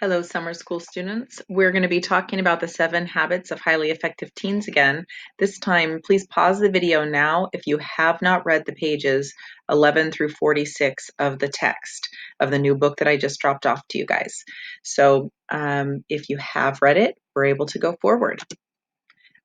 Hello, summer school students. We're going to be talking about the 7 habits of highly effective teens again. This time, please pause the video now if you have not read the pages 11 through 46 of the text of the new book that I just dropped off to you guys. So if you have read it, we're able to go forward.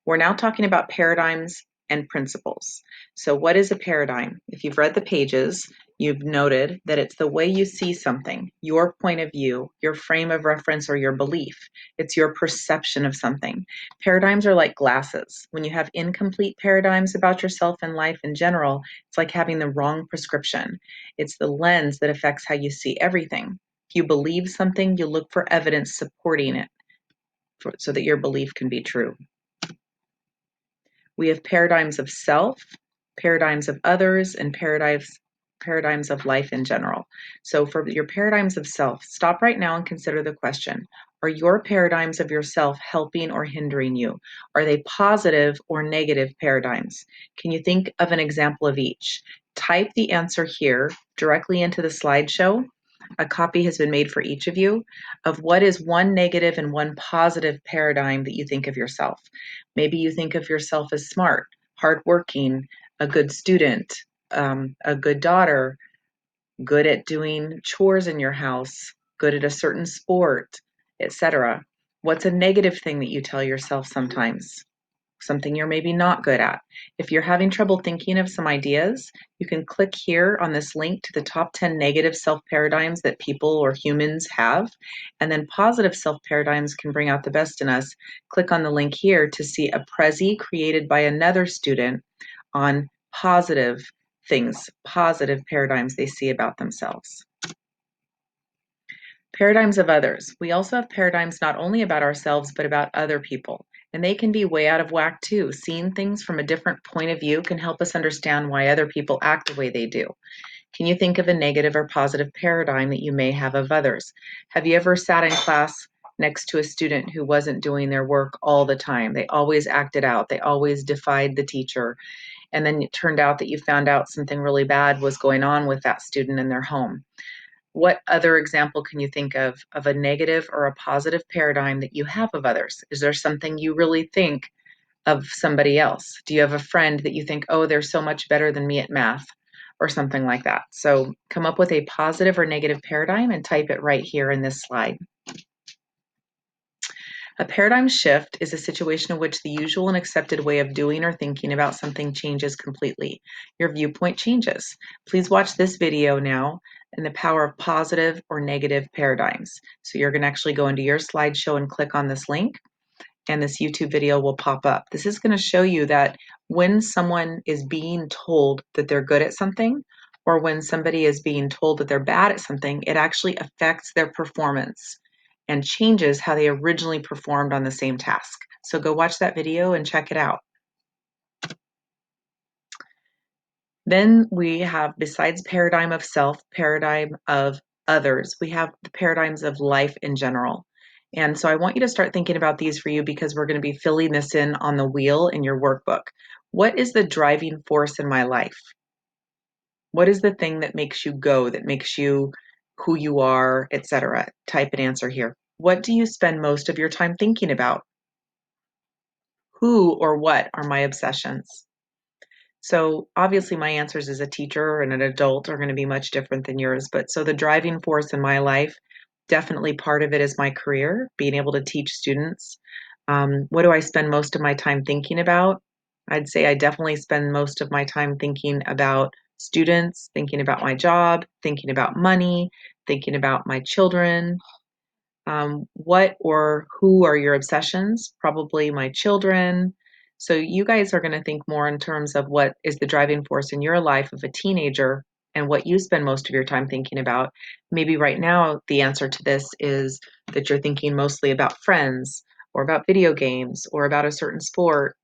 We're now talking about paradigms and principles. So what is a paradigm? If you've read the pages, you've noted that it's the way you see something, your point of view, your frame of reference, or your belief. It's your perception of something. Paradigms are like glasses. When you have incomplete paradigms about yourself and life in general, it's like having the wrong prescription. It's the lens that affects how you see everything. If you believe something, you look for evidence supporting it so that your belief can be true. We have paradigms of self, paradigms of others, and paradigms of life in general. So for your paradigms of self, stop right now and consider the question. Are your paradigms of yourself helping or hindering you? Are they positive or negative paradigms? Can you think of an example of each? Type the answer here directly into the slideshow. A copy has been made for each of you of what is one negative and one positive paradigm that you think of yourself. Maybe you think of yourself as smart, hardworking, a good student, a good daughter, good at doing chores in your house, good at a certain sport, etc. What's a negative thing that you tell yourself sometimes? Something you're maybe not good at. If you're having trouble thinking of some ideas, you can click here on this link to the top 10 negative self paradigms that people or humans have, and then positive self paradigms can bring out the best in us. Click on the link here to see a Prezi created by another student on positive things, positive paradigms they see about themselves. Paradigms of others. We also have paradigms not only about ourselves, but about other people. And they can be way out of whack too. Seeing things from a different point of view can help us understand why other people act the way they do. Can you think of a negative or positive paradigm that you may have of others? Have you ever sat in class next to a student who wasn't doing their work all the time? They always acted out, they always defied the teacher. And then it turned out that you found out something really bad was going on with that student in their home. What other example can you think of a negative or a positive paradigm that you have of others? Is there something you really think of somebody else? Do you have a friend that you think, oh, they're so much better than me at math, or something like that? So come up with a positive or negative paradigm and type it right here in this slide. A paradigm shift is a situation in which the usual and accepted way of doing or thinking about something changes completely. Your viewpoint changes. Please watch this video now and the power of positive or negative paradigms. So you're going to actually go into your slideshow and click on this link, and this YouTube video will pop up. This is going to show you that when someone is being told that they're good at something, or when somebody is being told that they're bad at something, it actually affects their performance and changes how they originally performed on the same task. So go watch that video and check it out. Then we have, besides paradigm of self, paradigm of others, we have the paradigms of life in general. And so I want you to start thinking about these for you because we're going to be filling this in on the wheel in your workbook. What is the driving force in my life? What is the thing that makes you go, that makes you who you are, etc.? Type an answer here. What do you spend most of your time thinking about? Who or what are my obsessions? So obviously my answers as a teacher and an adult are going to be much different than yours. But so the driving force in my life, definitely part of it is my career, being able to teach students. What do I spend most of my time thinking about? I'd say I definitely spend most of my time thinking about students, thinking about my job, thinking about money, thinking about my children. What or who are your obsessions? Probably my children. So you guys are going to think more in terms of what is the driving force in your life of a teenager and what you spend most of your time thinking about. Maybe right now the answer to this is that you're thinking mostly about friends or about video games or about a certain sport.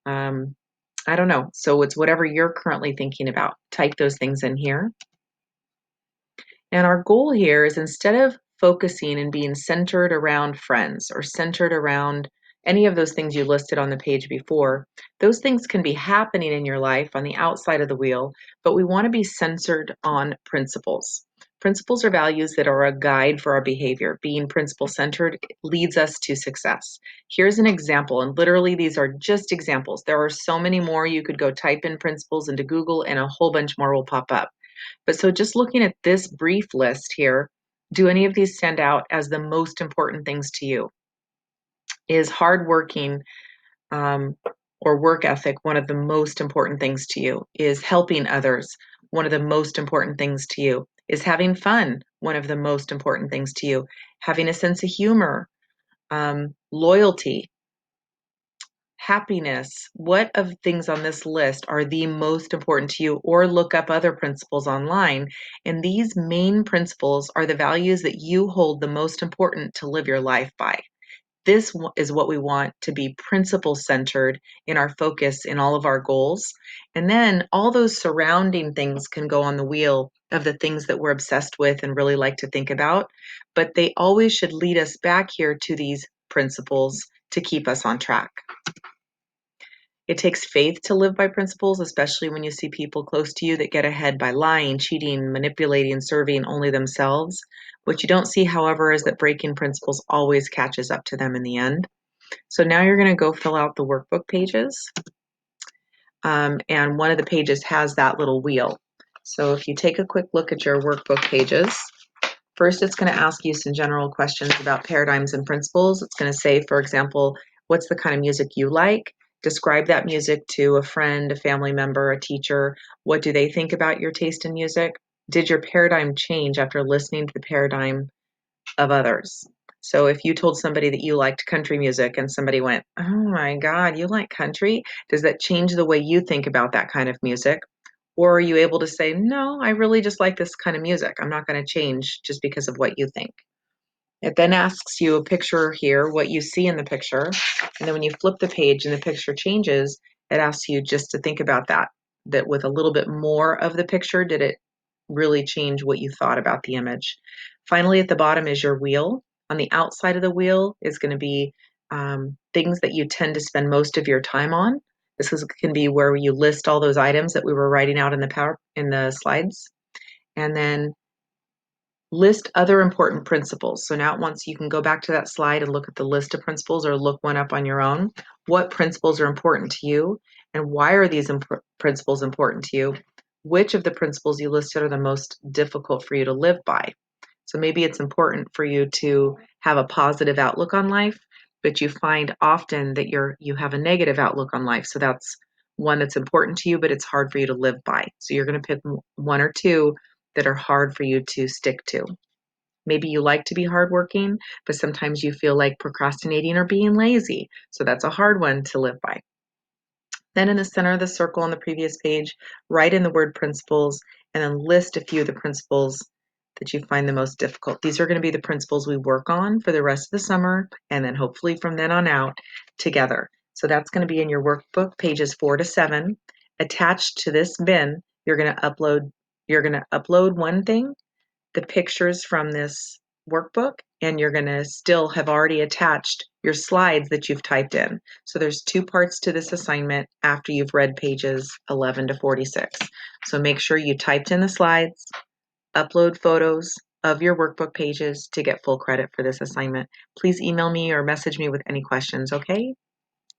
I don't know. So it's whatever you're currently thinking about. Type those things in here. And our goal here is, instead of focusing and being centered around friends or centered around any of those things you listed on the page before, those things can be happening in your life on the outside of the wheel, but we want to be centered on principles. Principles are values that are a guide for our behavior. Being principle-centered leads us to success. Here's an example, and literally these are just examples. There are so many more. You could go type in principles into Google and a whole bunch more will pop up. But so just looking at this brief list here, do any of these stand out as the most important things to you? Is hardworking or work ethic one of the most important things to you? Is helping others one of the most important things to you? Is having fun one of the most important things to you? Having a sense of humor, loyalty, happiness. What of things on this list are the most important to you? Or look up other principles online. And these main principles are the values that you hold the most important to live your life by. This is what we want to be principle centered in our focus in all of our goals. And then all those surrounding things can go on the wheel of the things that we're obsessed with and really like to think about. But they always should lead us back here to these principles to keep us on track. It takes faith to live by principles, especially when you see people close to you that get ahead by lying, cheating, manipulating, serving only themselves. What you don't see, however, is that breaking principles always catches up to them in the end. So now you're going to go fill out the workbook pages. And one of the pages has that little wheel. So if you take a quick look at your workbook pages, first it's going to ask you some general questions about paradigms and principles. It's going to say, for example, what's the kind of music you like? Describe that music to a friend, a family member, a teacher. What do they think about your taste in music? Did your paradigm change after listening to the paradigm of others? So if you told somebody that you liked country music and somebody went, "Oh my God, you like country?" Does that change the way you think about that kind of music? Or are you able to say, "No, I really just like this kind of music. I'm not going to change just because of what you think." It then asks you a picture here, what you see in the picture. And then when you flip the page and the picture changes, it asks you just to think about that with a little bit more of the picture, did it really change what you thought about the image? Finally, at the bottom is your wheel. On the outside of the wheel is going to be things that you tend to spend most of your time on. Can be where you list all those items that we were writing out in the slides. And then list other important principles. So now once you can go back to that slide and look at the list of principles or look one up on your own. What principles are important to you and why are these principles important to you? Which of the principles you listed are the most difficult for you to live by? So maybe it's important for you to have a positive outlook on life, but you find often that you have a negative outlook on life. So that's one that's important to you, but it's hard for you to live by. So you're going to pick one or two that are hard for you to stick to. Maybe you like to be hardworking, but sometimes you feel like procrastinating or being lazy. So that's a hard one to live by. Then in the center of the circle on the previous page, write in the word principles and then list a few of the principles that you find the most difficult. These are going to be the principles we work on for the rest of the summer and then hopefully from then on out together. So that's going to be in your workbook, pages 4 to 7. Attached to this bin, you're going to upload one thing, the pictures from this workbook, and you're going to still have already attached your slides that you've typed in. So there's two parts to this assignment after you've read pages 11 to 46. So make sure you typed in the slides, upload photos of your workbook pages to get full credit for this assignment. Please email me or message me with any questions, okay?